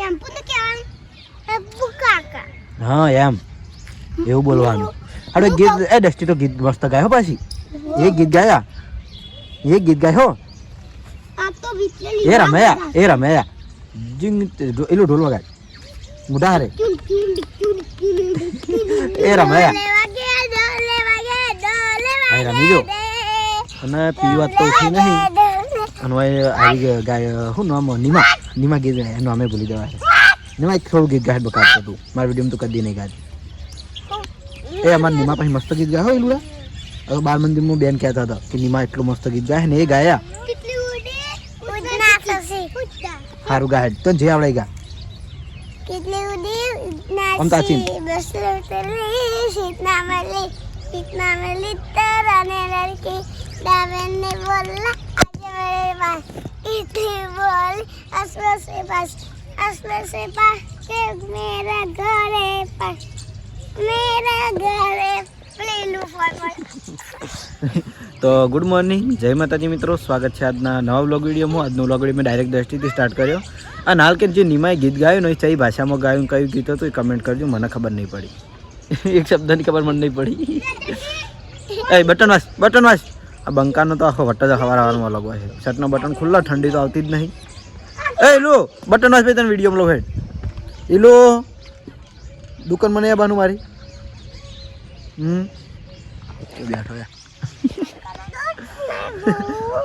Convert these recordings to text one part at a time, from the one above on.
એમ પૂને કહેવાનું અબ્બુ કાકા. હા એમ એવું બોલવાનું. અરે ગીત એ ડસ્ટી તો ગીત મસ્ત ગાયો પાછી. એ ગીત ગાયા આ તો વિચલી એ રમયા જીંગ એલો ઢોલ વગાડ મોટા હારે એ રમયા રમી જો અને પીવી વાત તો ઓછી નહીં અને આવી ગાય શું નામ નીમા ગીત એનું અમે ભૂલી જવા નીમા થોડું ગીત ગાય બકાવતો તું મારા વિડીયો તો કદી નહીં ગાતી એ અમારા નીમા પછી મસ્ત ગીત ગાય એલું હવે બાળ મંદિરમાં બેન કહેતા હતા કે નીમા એટલું મસ્ત ગીત ગાય ને એ ગાયા સારું ગાય તો જે આવડે ગા કેટલી ઉડી આમ તાચીન इतना मिली तराने लड़की दावन ने बोला आज मेरे पास इतनी बोल असवर से पास के मेरा घर है पास प्लेलू फॉरवर्ड. તો ગુડ મોર્નિંગ જય માતાજી મિત્રો, સ્વાગત છે આજના નવા વ્લોગ વિડીયોમાં. આજનો વ્લોગ વિડીયો મેં ડાયરેક્ટ દ્રષ્ટિથી સ્ટાર્ટ કર્યો. અને હાલ કે જે નિમાએ ગીત ગાયું ને એ કઈ ભાષામાં ગાયું કયું ગીત હતું એ કમેન્ટ કરજો, મને ખબર નહીં પડી. એક શબ્દની ખબર મને નહીં પડી. એ બટન વાસ આ બંકાનો તો આખો વટ્ટ જ હવારમાં અલગ હોય છે. શર્ટનો બટન ખુલ્લા, ઠંડી તો આવતી જ નહીં. એ લો બટન વાસ ભાઈ તને વિડીયોમાં લો હેડ એ લો દુકાન મને આવવાનું મારી બેઠો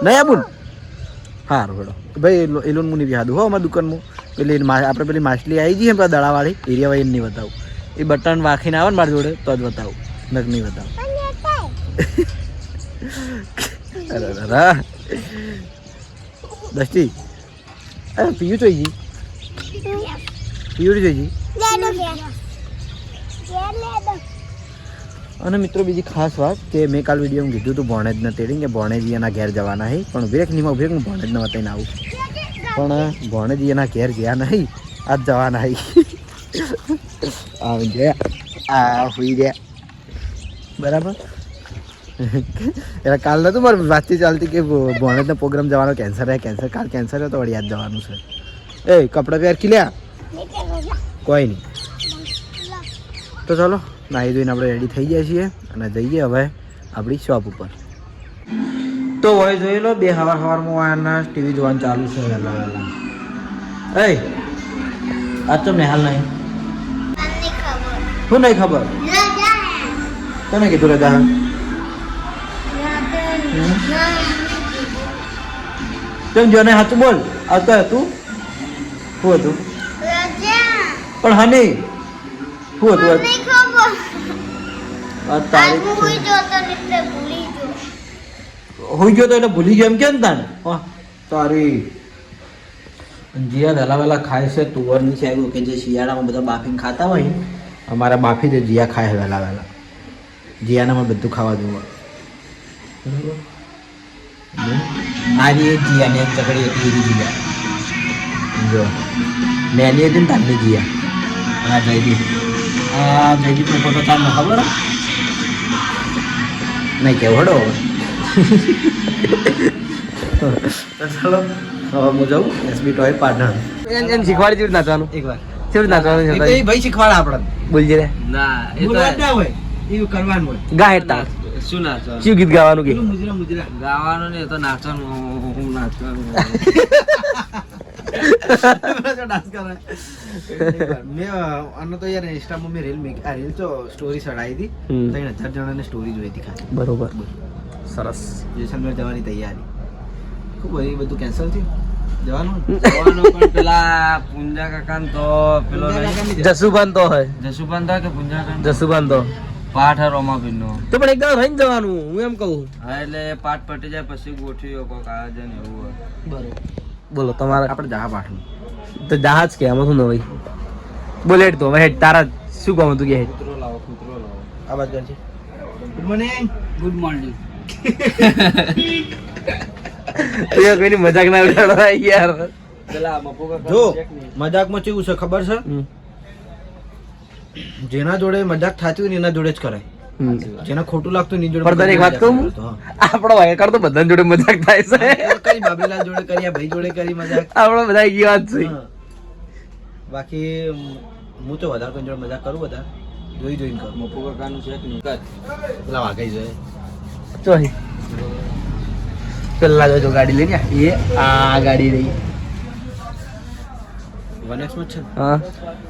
નહીં આબુન સારું હેડો ભાઈ એલોન હું નહીં બિહાડું હો અમારા દુકાનમાં પેલી આપણે પેલી માછલી આવી જઈએ પેલા દડાવાળી એરિયા વાળી નહીં બતાવું. એ બટન વાખીને આવે ને મારી જોડે તો જ બતાવું, નક નહીં બતાવું. અરે દસ્તી અરે પીયું જોઈએ અને મિત્રો બીજી ખાસ વાત કે મેં કાલ વિડીયોમાં કીધું હતું ભોણેજના તેડી કે ભોણેજી એના ઘેર જવાના નહીં, પણ વિરેકનીમાં ઉભેક હું ભોણેજના વતાઈને આવું, પણ ભોણેજી એના ઘેર ગયા નહીં, આજ જવાના નહીં. આવી ગયા હોઈ ગયા બરાબર. એટલે કાલ નતું મારે વાતચીત ચાલતી કે ભોણેજનો પ્રોગ્રામ જવાનો કેન્સર કાલ કેન્સર હતો વળી યાદ જવાનું છે. એ કપડાં પહેર ખીલ્યા કોઈ નહીં. તો ચાલો નાહી ધોઈને આપણે રેડી થઈ ગયા છીએ અને જઈએ હવે આપણી શોપ ઉપર. તો હોય જોઈ લો બે સવારમાં વાયરના ટીવી જોવાનું ચાલુ છે વહેલા. એ આજ તો નેહાલ નહીં શું નહીં ખબર તમે કીધું રજા તેમ જો ને હાથું બોલ આવતો હતું શું હતું પણ હા નહીં શું હતું હોઈ ગયો તો એટલે ભૂલી ગયો એમ કેમ તાને સારી જીયા વહેલા વહેલા ખાય છે તુવરની છે કે જે શિયાળામાં બધા બાફીને ખાતા હોય અમારા બાફી દે જીયા ખાય વહેલા વહેલા. જીયાનામાં બધું ખાવા જોવા બરાબર. આની એક જીયા ને એક ચકડી હતી એની જીયા જો નેની હતી ને તારની જીયા. આ જયદીપનો ફોટો તારનો ખબર નહીં કેવો હડો. ચાલો હવે હું જાઉં એસબી ટોય પાટણ એને શીખવાડી જેવું નાચવાનું એકવાર કેવું નાચવાનું છે ભાઈ શીખવાડ આપણે બોલજે રે ના એ તો ના હોય એવું કરવાનું હોય ગા હેતા શું નાચવાનું શું ગીત ગાવાનું કે મુજરા ગાવાનું ને તો નાચવાનું હું નાચવાનું ડાન્સ કરે મેં આનો તો યાર ઇન્સ્ટામાં મેં રીલ તો સ્ટોરી ચડાવી હતી 3000 જણાને સ્ટોરી જોઈ હતી ખાલી બરોબર સરસ. જેસલમેર જવાની તૈયારી ખૂબ બધું કેન્સલ થયું જવાનું પણ પેલા પુંજા કાકા તો પેલો જસુભાન તો હોય કે પુંજા કાકા જસુભાન તો પાઠ રોમાબીન નો તો પણ એકદમ રહીને જવાનું હું એમ કહું. હા એટલે પાઠ પટી જાય પછી ગોઠવ્યો કોક આયોજન એવું હોય બરોબર. બોલો તમારે આપણે જહા પાઠનું તો જહાજ કે આમાં શું ન હોય બોલે તો હવે તારા શું કહું તું કે કૂતરો લાવો આ વાત છે. ગુડ મોર્નિંગ કોઈની મજાક ના ઉડાડો યાર. જો મજાકમાં કેવું છે ખબર છે, જેના જોડે મજાક થતી હોય ને એના જોડે જ કરાય, જેના ખોટું લાગતું ની જોડે. પણ એક વાત કહું, આપણો વાયકર તો બધા જોડે મજાક થાય છે. કરી બાબીલાલ જોડે કરી, ભાઈ જોડે કરી મજાક, આપણો બધા ઈ વાત છે. બાકી હું તો વધારે કોઈ જોડે મજાક કરું વધારે જોઈને કરું. મપુ કાકાનું છે કે નહીં કર પેલા વાઘાઈ જાય ચોહી પેલા જો ગાડી લઈને એ આ ગાડી રહી વનેક્સમાં જ છે ને? હા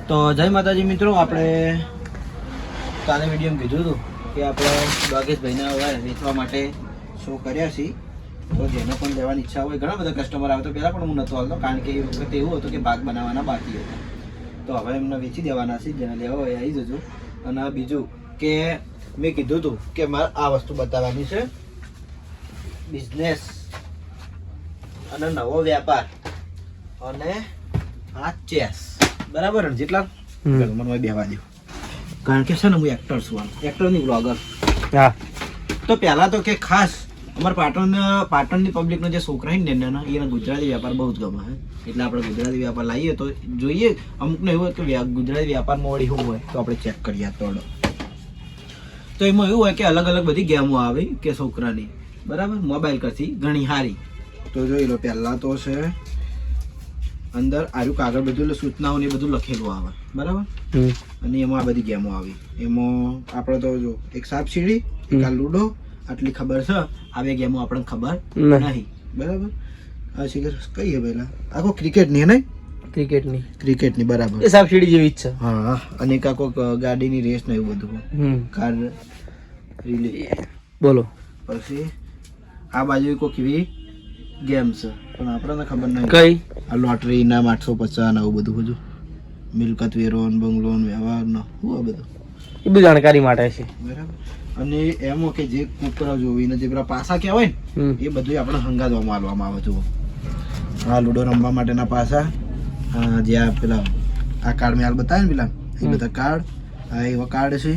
તો જય માતાજી મિત્રો, આપણે કાલે વિડીયોમાં કીધું હતું કે આપણે યોગેશભાઈને હવે વેચવા માટે શો કર્યા છીએ. તો જેને પણ લેવાની ઈચ્છા હોય, ઘણા બધા કસ્ટમર આવે તો પહેલાં પણ હું નહોતો આવતો કારણ કે એ વખતે એવું હતું કે ભાગ બનાવવાના બાકી હતા. તો હવે એમને વેચી દેવાના છે. જેને લેવા હોય આવી જજો. અને બીજું કે મેં કીધું હતું કે મારે આ વસ્તુ બતાવવાની છે, બિઝનેસ અને નવો વ્યાપાર અને આ ચેસ. બરાબર ને? જેટલા મને બેવા દો કારણ કે છે ને હું એક્ટર છું, એક્ટર નહીં બ્લોગર. હા તો પહેલા તો કે ખાસ અમારા પાટણની પબ્લિકનો જે છોકરા છે ને એને ગુજરાતી વ્યાપાર બહુ જ ગમે છે. એટલે આપણે ગુજરાતી વ્યાપાર લાવીએ તો જોઈએ. અમુકને એવું હોય કે ગુજરાતી વ્યાપારમાં વળી શું હોય તો આપણે ચેક કરીએ. તોડો તો એમાં એવું હોય કે અલગ અલગ બધી ગેમો આવે કે છોકરાની, બરાબર, મોબાઈલ કરતી ઘણી સારી. તો જોઈ લો, પહેલા તો છે અંદર આર્યું કાગળ બધું એટલે સૂચનાઓ ને બધું લખેલું આવે, બરાબર. અને એમાં આ બધી ગેમો આવી. એમાં આપણે તો જો એક સાપ સીડી, એક આ લૂડો, આટલી ખબર છે. આ બે ગેમો આપણને ખબર નહીં, બરાબર. આ શિખર કઈ હે પહેલા આખો ક્રિકેટની નહીં, ક્રિકેટની બરાબર, એ સાપ સીડી જેવી જ છે. હા. અને એક આખો ગાડીની રેસ ને એવું બધું, કાર રિલે. બોલો પછી આ બાજુ કોઈ કેવી ગેમ છે પણ આપણને ખબર નહીં કઈ. આ લોટરી ના 850 ને આવું બધું બધું, મિલકત વેરો બંગલો વ્યવહાર નો આ બધું એ બધું જાણકારી માટે છે, બરાબર. અને એમાં કે જે કૂતરા જોવીને જે પેલા પાસા કહેવાય ને એ બધું આપણે હંગાદવામાં આલવામાં આવે. જુઓ, આ લૂડો રમવા માટેના પાસા, જે આ પેલા આ કાર્ડ મેં હાલ બતાવે ને પેલા એ બધા કાર્ડ, આ એવા કાર્ડ છે.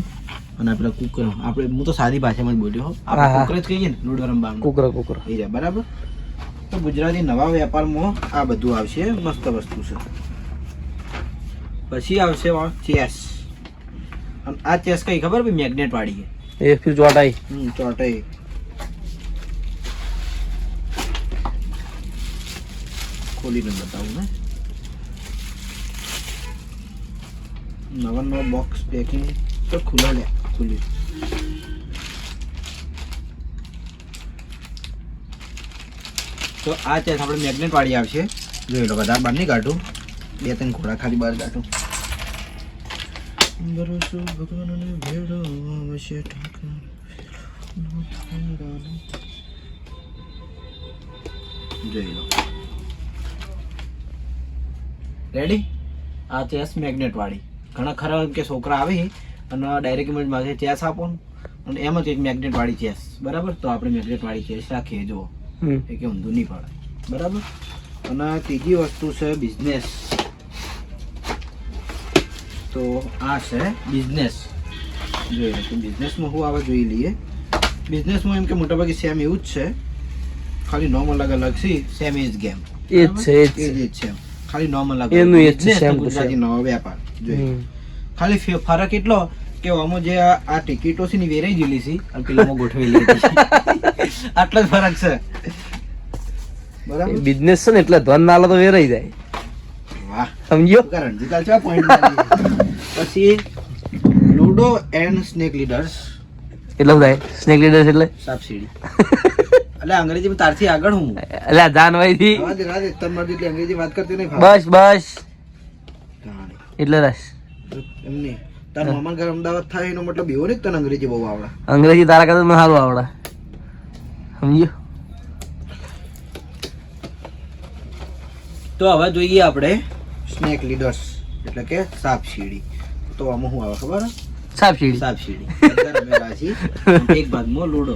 અને આ પેલા કુકરો, આપણે હું તો સાદી ભાષામાં જ બોલ્યો, આપણે કુકર જ કહીએ ને લૂડો રમવા, કુકરો એ જાય, બરાબર. તો ગુજરાતી નવા વેપારમાં આ બધું આવશે, મસ્ત વસ્તુ છે. પછી આવશે ચેસ. અને આ ચેસ કઈ ખબર ભાઈ? મેગ્નેટ વાળી છે. એ ફિર ચોટાઈ ચોટાઈ. ખોલીને બતાવું ને, નવા બોક્સ પેકિંગ તો ખુલ્લા લે ખુલ્લી. તો આ ચેસ આપણે મેગ્નેટ વાળી આવશે. જોઈ લો, બધા બહાર નહીં કાઢું, 2-3 ઘોડા ખાલી બહાર કાઢું. ભરોસો ભગવાનને ભેડો આવશે ઠાકર. જોઈ લો, રેડી. આ ચેસ મેગ્નેટ વાળી. ઘણા ખરા કે છોકરા આવે અને ડાયરેક્ટ ઇમેજ માં ચેસ આપો અને એમ જ એક મેગ્નેટ વાળી ચેસ, બરાબર. તો આપણે મેગ્નેટ વાળી ચેસ રાખીએ. જુઓ, એ કે ઊંધું નહીં પડે, બરાબર. અને ત્રીજી વસ્તુ છે બિઝનેસ. તો આ છે બિઝનેસ. જોઈ લો કે બિઝનેસમાં શું આવે જોઈ લઈએ. બિઝનેસમાં એમ કે મોટાભાગે સેમ એવું જ છે, ખાલી નોમ અલગ અલગ છે. સેમ એજ ગેમ એ જ છે, ખાલી નોમ અલગ અલગ. ગુજરાતી નવો વેપાર જોઈ, ખાલી ફરક એટલો કે આમાં જે આ ટિકિટો છે ને વેરાઈ ગયેલી છે અને પેલામાં ગોઠવેલી હતી. આટલો જ ફરક છે, બરાબર. બિઝનેસ છે ને એટલે ધન નાલો તો વેરાઈ જાય. વાહ, સમજ્યો? રણજીલાલ છે પોઈન્ટ. પછી લૂડો એન્ડ સ્નેક લીડર્સ. એટલે થાય સ્નેક લીડર્સ એટલે સાપ સીડી. એટલે અંગ્રેજીમાં તારથી આગળ હું એટલે જાનવાઈ થી અંગ્રેજી વાત કરતી નહીં. બસ એટલે રસ એમની તાર મામા ઘર અમદાવાદ થાય એનો મતલબ એવો ને તને અંગ્રેજી બહુ આવડે. અંગ્રેજી તારા કરતા મને સારું આવડે, સમજ્યો? તો હવે જોઈએ આપણે સ્નેક લીડર્સ એટલે કે સાપ સીડી. તો આમાં શું આવે ખબર? સાપ સીડી. એક ભાગમાં લૂડો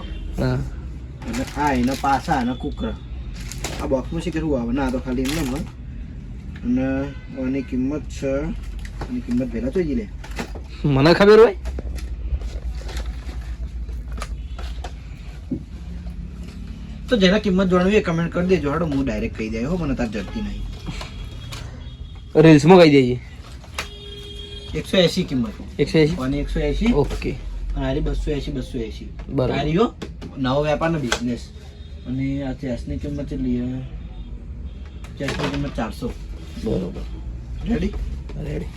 અને આ એના પાસા અને કુકરા. આ બોક્સમાં શી કરવું આવે? ના, તો ખાલી એમને અને આની કિંમત છે, આની કિંમત પહેલા તો જ લે મને ખબર હોય. તો જેના કિંમત જાણવી એ કમેન્ટ કરી દેજો. હાડો હું ડાયરેક્ટ કહી દે હો, મને તાર જડતી નહીં. રીલ્સમાં કહી દઈએ 180 કિંમત. 180 અને 180. ઓકે. અને આરી 280. બરાબર. આરીઓ નવો વેપારનો બિઝનેસ. અને આ ચેસની કિંમત કેટલી? ચેસની કિંમત 400. બરોબર. રેડી? Ready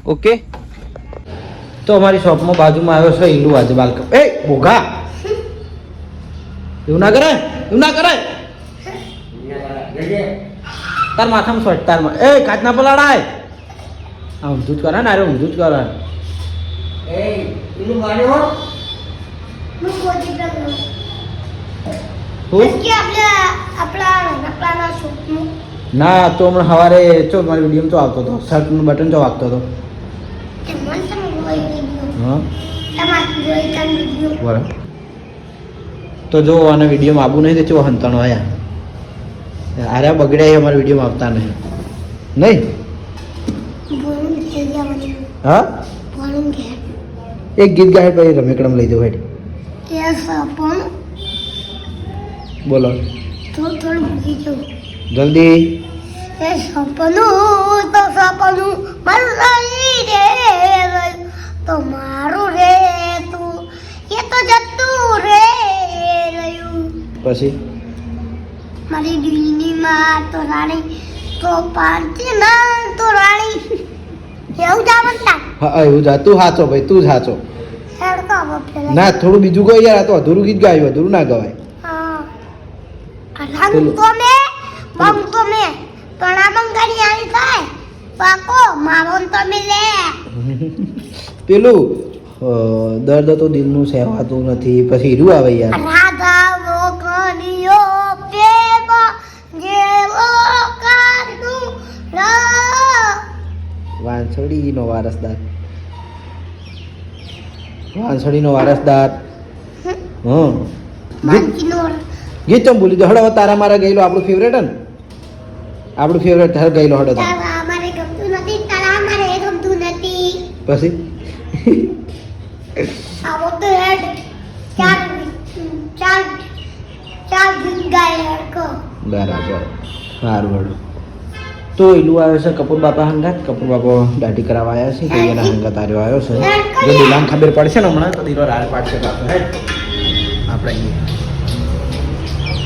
okay. તો અમારી શોપમાં બાજુમાં આવ્યો છે ઈલુ આજે બાલ એ બોઘા એવું ના કરાય એવું ના કરાય તાર માથામાં સોટ તારમાં એ કાચ ના પલાડાય આ ઊંધું જ કરે ને અરે ઊંધું જ કરે હું ગોદી પ્રગનો હું કે આપણા શોપનું ના તો હમણાં સવારે ચો મારી વિડીયો તો આવતો હતો શર્ટનું બટન ચો વાગતો હતો કે મન તમે જોઈ લીધું હા તમારે જોઈ કાન લીધું બરાબર. તો જો આના વિડીયોમાં આવું નહીં તો ચો હંતાણો આયા આરે બગડ્યા અમારા વિડીયોમાં આવતા નહીં નહીં ભણું ઘેર જવાનું હા ભણું ઘેર એક ગીત ગાય પછી રમેકડમ લઈ જાવ હેડ એ સપન બોલો થોડું ભૂલી જાઉં જલ્દી એ સપનું તો સપનું મરઈ રે તો મારું રે તું એ તો જતું રે રહ્યું પછી મારી દિલની માં તો રાણી તો પાંચી ના તો રાણી એવું જાવતા હા એવું જા તું સાચો ભાઈ તું સાચો હેડકા બપેલા ના થોડું બીજું કહો યાર આ તો અધૂરું ગીત ગાયું અધૂરું ના ગવાય હા રંગ તો મે બમ તો મે તણા મંગળી આની થાય પાકો મારો તો મે લે પેલું દર્દ તો દિલનું સહેવાતું નથી પછી હીરું આવે યાર રાધા લોકનિયો પ્રેમ જેવો કાનું વાંસળીનો વારસદાર વાંસળીનો વારસદાર હા માનકીનો ગીત ચમ ભૂલી જાઓ હડો તારા મારા ગયેલો આપણું ફેવરેટ ને આપણું ફેવરેટ હર ગયેલો હડો તાર તારા અમારે ગમતું નથી તારા અમારે ગમતું નથી પછી આવો તો હેડ ચાર ચાર ચાર ગીત ગાય હડકો બરાબર સારું હડો તો એલું આવ્યો છે કપૂર બાપા હંગાત કપૂર બાપા દાઢી કરાવવા આવ્યા છે તો એના હંગાત આર્યો આવ્યો છે જો દિલાને ખબર પડશે ને હમણાં તો દિલો રાડ પાડશે પાછો હેડ આપણે અહીંયા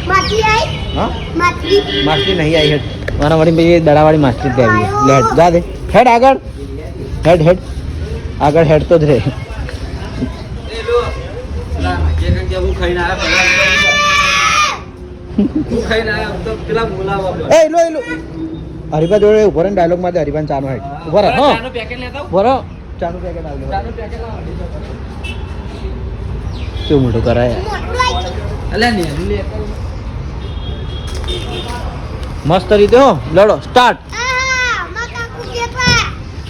માછી આઈ હા માછી માસ્ટરી નહીં આવી હેડ મારા વળી ભાઈ દડાવાળી માસ્ટરી જ આવી લેટ જા દે હેડ આગળ હેડ હેડ આગળ હેડ તો જ રે એ લો હરિભા જોડે ઉભો રહે ડાયલોગ માં હરિભાન ચાનો હેડ ઉભો રહે હા ઉભો રહો ચાનું પેકેટ આવજો કેવું મોટું કરાય મસ્ત રીતે હો લડો સ્ટાર્ટ માં કાકુ કેપા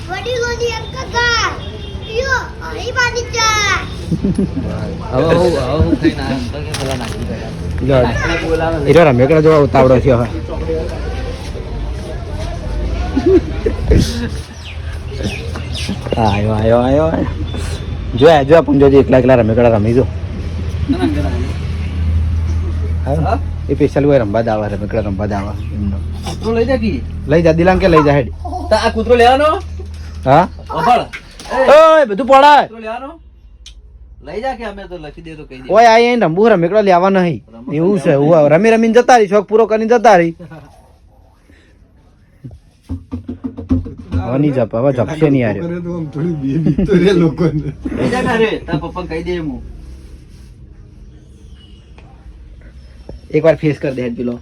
વડી ગોદી અંકકા યો અરે બાદી ચા હીરો રમેકડા જોવા ઉતાવળો થયો હવે આયો આયો આયો જોયા જો પુંજોજી એકલા એકલા રમેકડા રમી જો એ સ્પેશિયલ હોય રમવા દાવા રમેકડા રમવા દાવા એમનો લઈ જા દિલાંગ કે લઈ જા હેડ આ કૂતરો લેવાનો હા અફળ ઓય બધું પડાય કૂતરો લેવાનો લઈ જા કે અમે તો લખી દે તો કહી દે ઓય આ રમવું રમેકડા લેવા નહીં એવું છે રમી રમીને જતા રહી શોખ પૂરો કરીને જતા રહી હવે નહીં જપ હવે જપશે નહીં યાર લઈ જા ઘરે તાર પપ્પા કહી દે હું એકવાર ફેસ કરી દે હેડ પેલો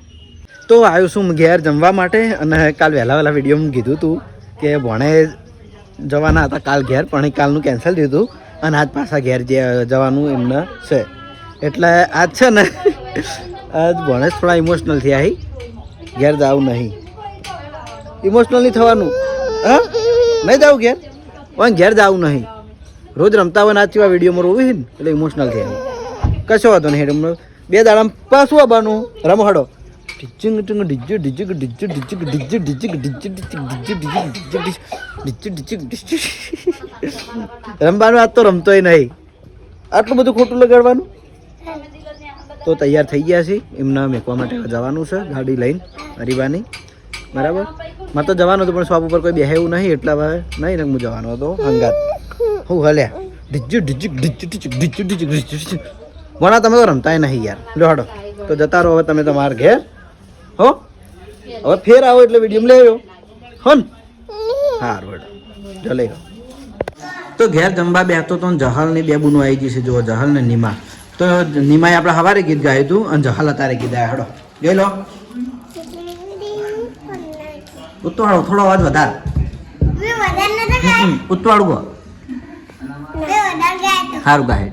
તો આવ્યો છું ઘેર જમવા માટે અને કાલ વહેલા વહેલા વિડીયોમાં કીધું હતું કે ભણે જવાના હતા કાલ ઘેર પણ કાલનું કેન્સલ દીધું અને આજ પાછા ઘેર જવાનું એમને છે એટલે આજ છે ને આજ ભણે થોડા ઇમોશનલ થયા હી ઘેર જવું નહીં ઇમોશનલ નહીં થવાનું હા નહીં જવું ઘેર પણ ઘેર જવું નહીં રોજ રમતા હોય ના જેવા વિડીયોમાં રોવી ને એટલે ઇમોશનલ થયા કશો વાંધો નહીં હેડ બે દાડા પાછું આવવાનું રમહડો ડિજિંગ ડિજિંગ ડિજિંગ ડિજિંગ ડિજિંગ ડિજિંગ ડિજિંગ ડિજિંગ ડિજિંગ ડિજિંગ રમવાનું આજ તો રમતોય નહીં આટલું બધું ખોટું લગાડવાનું તો તૈયાર થઈ ગયા છે એમને મેકવા માટે જવાનું છે ગાડી લઈને હરીબાની બરાબર મારે તો જવાનું હતું પણ શોપ ઉપર કોઈ બેહે એવું નહીં એટલે હવે નહીં ને હું જવાનો હતો હંગાત હું હલ્યા ડિજિંગ ડિજિંગ ડિજિંગ ડિજિંગ ડિજિંગ ડિજિંગ ભણા તમે તો રમતાય નહીં યાર લો હાડો તો જતા રહો હવે તમે તમારા ઘેર હો હવે ફેર આવો એટલે વિડીયો લઈ આવ્યો હો ને હા રોડ ચલે તો ઘેર જમવા બેઠો તો જહલ ની બે બુનો આવી ગઈ છે જો જહલ ને નીમા તો નીમાએ આપણે હવારે ગીત ગાયું હતું અને જહલ અત્યારે ગીત ગાયા હડો ગઈ લો ઉત્તવાળો થોડો અવાજ વધાર ઉત્તવાળું ગો સારું ગાય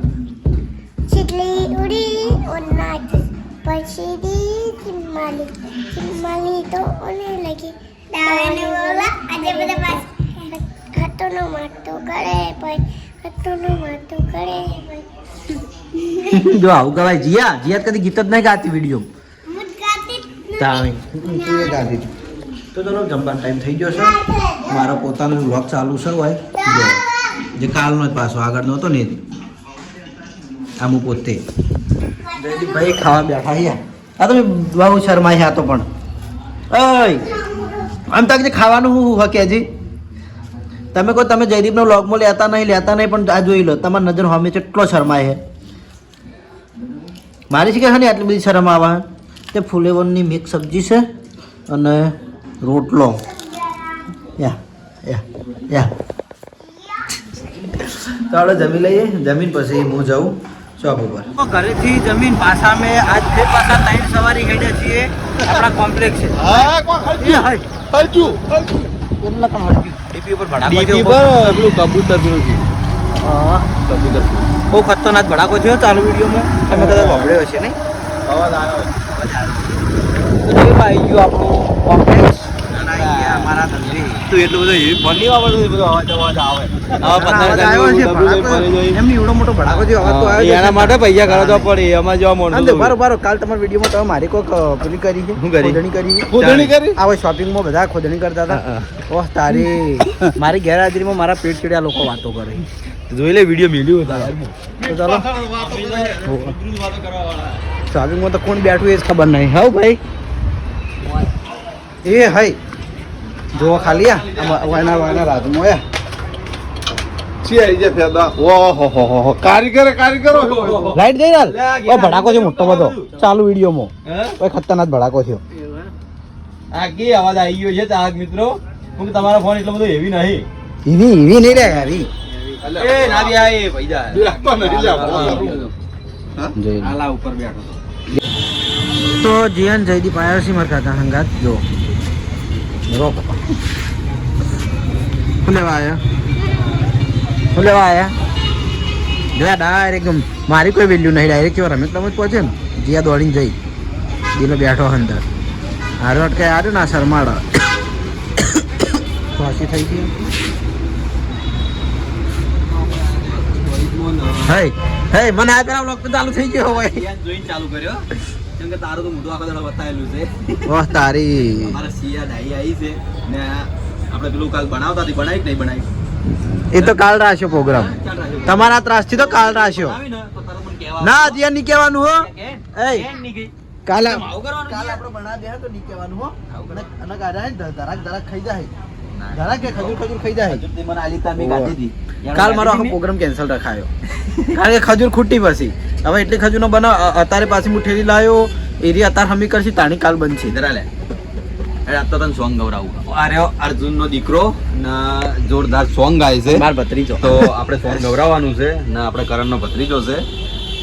ચીટલી ઉડી ઓનાથી પછી દી ચિમ્માલી ચિમ્માલી તો ઓને લગી દાવાને બોલા આજે બધા પાસ હતોનો માટો કરે ભાઈ હતોનો માટો કરે જો આવું ગવાય જીયા જીયા કદી ગીત જ નહીં ગાતી વિડીયો મુદ ગાતી તાવી તું એ ગાતી તો ચલો જમવાનો ટાઈમ થઈ ગયો છે મારો પોતાનો વ્લોગ ચાલુ છે ભાઈ જો જે કાલનો જ પાછો આગળનો હતો ને આમ પોતે ભાઈ ખાવા બેઠા અહીંયા આ તો બહુ શરમાઈ આ તો પણ ઓય આમ તક ખાવાનું હું હકે જી તમે કહો તમે જયદીપનો વ્લોગમાં લેતા નહીં પણ આ જોઈ લો તમારી નજર સામે કેટલો શરમાય છે મારી છે કે ને આટલી બધી શરમ આવે તે ફુલેવરની મિક્સ સબ્જી છે અને રોટલો યા યા યા તો આપણે જમી લઈએ જમીન પછી હું જાઉં શોપ ઉપર ઘરેથી જમીન પાછા મેં આજ ફેર પાછા 3 સવારી ગયા છીએ આપણા કોમ્પ્લેક્સ છે કેટલા કામ હટક્યું ડીપી ઉપર ભડાકો ડીપી પર પેલું કબૂતર પેલું હા કબૂતર બહુ ખતરનાક ભડાકો થયો ચાલુ વિડીયોમાં તમે કદાચ સાંભળ્યો હશે નહીં અવાજ આવ્યો આવી ગયું આપણું કોમ્પ્લેક્સ અમારા ધંધી તો એટલું બધું ફોન નહીં વાપરતું બધું અવાજ આવે એમની એવડો મોટો ભડાકો થયો અવાજ તો આવ્યો એના માટે પૈસા કાઢવા પડે એમાં જવા મોટો બરોબર કાલ તમારા વિડીયોમાં તમે મારી કોઈક પેલી કરી છે ખોદણી કરી આ શોપિંગમાં બધા ખોદણી કરતા હતા ઓહ તારી મારી ગેરહાજરીમાં મારા પેટ ચડ્યા લોકો વાતો કરે જોઈ લે વિડીયો મેલ્યું હતા તો ચાલો શોપિંગમાં તો કોણ બેઠું એ જ ખબર નહીં હા ભાઈ એ હાય જો ખાલી વાયના રાજમાં કારીગરો લાઈટ ગઈ હાલ ઓ ભડાકો છે મોટો બધો ચાલુ વિડીયોમાં કોઈ ખતરનાક ભડાકો થયો આગે અવાજ આવી ગયો છે ચાહક મિત્રો હું તમારો ફોન એટલો બધો હેવી નહીં ઈવી નહીં રે યારી એ ના બી આય પૈસા આલા ઉપર બેઠો તો જીયન જયદીપ આવ્યા છે મારા કાકા હંગાત જો રોક શું લેવા આવ્યા જોયા ડાયરેક્ટ મારી કોઈ વેલ્યુ નહીં ડાયરેક્ટ કેવા રમે તમે જ પહોંચે ને જીયા દોડીને જઈ દિલો બેઠો અંદર હારો અટકે આવ્યો ના શરમાડો ફાંસી થઈ ગઈ હે મને આ પેલા બ્લોગ તો ચાલુ થઈ ગયો હોય જોઈને ચાલુ કર્યો કેમ કે તારું તો મોટું આખો દાડો બતાવેલું છે ઓહ તારી અમારા સિયા ડાઈ આવી છે ને આપણે પેલું કાલ બનાવતા હતી બનાવી કે નહીં બનાવી એ તો કાલ રાખ્યો પ્રોગ્રામ તમારા ત્રાસથી તો કાલ રાખ્યો ના જીયા નહીં કહેવાનું હો કાલે આપણે બનાવી દે તો નહીં કહેવાનું હો અને ધરાક ખાઈ જાય ધરાક કે ખજૂર ખાઈ જાય મને આલિતા મે કાઢી હતી કાલ મારો આખો પ્રોગ્રામ કેન્સલ રખાયો કારણ કે ખજૂર ખૂટી પછી હવે એટલી ખજૂર નો બનાવ અત્યારે પાછી મુઠ્ઠી લાવ્યો એરી અત્યારે હમી કરશી તાણી કાલ બનશે ધરા લે અરે આ તો તને સોંગ ગવરાવું અરે અર્જુન નો દીકરો ના જોરદાર સોંગ ગાય છે માર ભત્રીજો તો આપણે સોંગ ગવરાવવાનું છે ના આપણે કરણ નો ભત્રીજો છે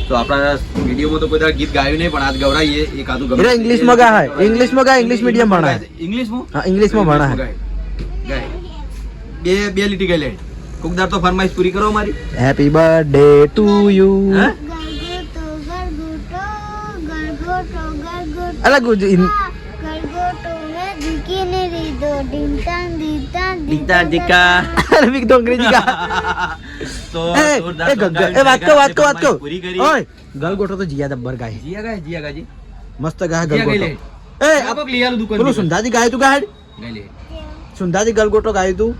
તો આપણા વિડીયોમાં તો કોઈ ગીત ગાયું નહીં પણ આજ ગવરાઈએ એક આદુ ગમે ઇંગ્લિશમાં ગાય ઇંગ્લિશ મીડિયમ ભણાય ઇંગ્લિશમાં હા ઇંગ્લિશમાં ભણાય ગાય બે લીટી ગઈ લે કોકદાર તો ફરમાઈશ પૂરી કરો મારી હેપી બર્થડે ટુ યુ અલગ ગલગોટો તો જીયા દબ્બર ગાય જીયા ગાજી મસ્ત ગાય ગલગોટો એ આપક લિયાલ દુકાન પેલું સુંધાજી ગાય તું ગાય ગઈ લે સુંધાજી ગલગોટો ગાય તું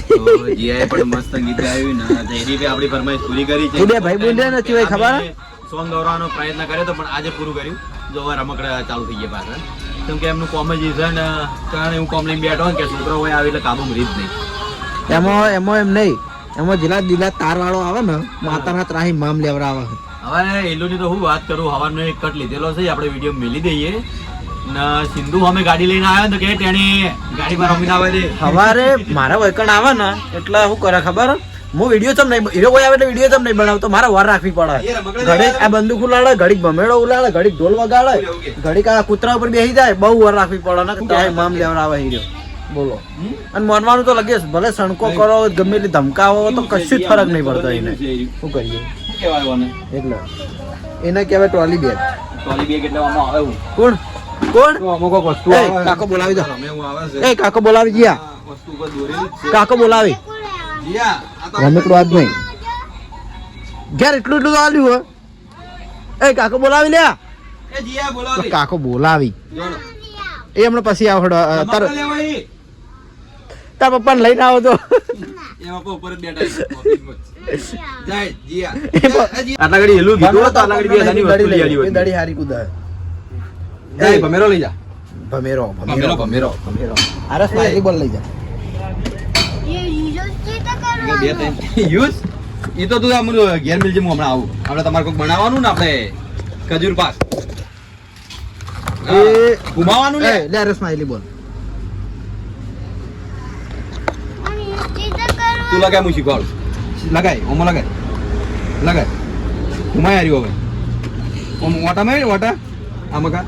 તો જીયાએ પણ મસ્ત ગીત ગાયું ને જયદીપે આપણી ફરમાઈશ પૂરી કરી છે બે ભાઈ બોલે નથી ભાઈ ખબર સોંગ ગવરાવાનો પ્રયત્ન કર્યો તો પણ આજે પૂરું કર્યું જો રમકડા ચાલુ થઈ ગયા પાછળ કેમ કે એમનું કોમ જ છે ને કારણ હું કોમ લઈને બેઠો કે છોકરો હોય આવે એટલે કાબુ મરી જ નહીં એમ નહીં એમાં જીલા દિલા તાર વાળો આવે ને માતાના ત્રાહી મામ લેવડાવે હવે એલોની તો હું વાત કરું, હવાનો એક કટ લીધેલો છે, આપણે વિડીયો મેલી દઈએ ને સિંધુ અમે ગાડી લઈને આવ્યા તો કે તેની ગાડીમાં રમીને આવે છે. સવારે મારા વૈકણ આવે ને એટલે શું કરે ખબર, હું વિડીયો ચમ નહીં, હીરો કોઈ આવે એટલે વિડીયો ચમ નહીં બનાવતો, મારે વાર રાખવી પડે. ઘડીક આ બંદૂક ઉલાડે, ઘડીક ભમેડો ઉલાડે, ઘડીક ઢોલ વગાડે, ઘડીક આ કૂતરા ઉપર બેસી જાય, બહુ વાર રાખવી પડે ને ત્યાં મામ લેવડાવે હીરો. બોલો. અને માનવાનું તો લગે ભલે સણકો કરો ગમે એટલી ધમકાવો તો કશું જ ફરક નહીં પડતો એને. શું કરીએ શું કહેવાય આને? એટલે એને કહેવાય ટ્રોલી બેગ. ટ્રોલી બેગ એટલે આમાં આવે એવું. કોણ કોણ અમુક વસ્તુ એ કાકો બોલાવી દો. રમે એવું આવે છે. એ કાકો બોલાવી જીયા, વસ્તુ ઉપર દોરેલી જ છે. કાકો બોલાવી. જીયા, આ તો રમકડું આજ નહીં ઘેર એટલું એટલું તો આલ્યું હો. એ કાકો બોલાવી લ્યા. એ જીયા બોલાવો દે. કાકો બોલાવી જોડો. એ હમણાં પછી આવડો તાર રમકડા લેવા ઈ. તાર પપ્પાને લઈને આવો તો એમાં કોઈ ઉપર જ બેઠા છે. જાય જીયા. એ જીયા. આટલા ઘડી હેલું કીધું તો આટલા ઘડી બે હજારની વસ્તુ લઈ આવી એ દડી હારી કુદાય. જાય ભમેરો લઈ જા. ભમેરો ભમેરો ભમેરો ભમેરો અરે સ્માઈલી બોલ લઈ જા. ये यूज चीता બે करवाना ત્રણ યુઝ ઈ તો તું આમ ઘેર મિલજે, હું હમણાં આવું. આપણે તમારે કોઈક બનાવવાનું ને, આપણે ખજૂર પાક એ ઘુમાવાનું ને. એ લે અરે સ્માઈલી બોલ. हम यूज चीता करवाना તું લગાય, હું શીખવાડું. લગાય ઓમો લગાય લગાય ઘુમાય હાર્યું હવે ઓમ વાટા માં વાટા આમાં કા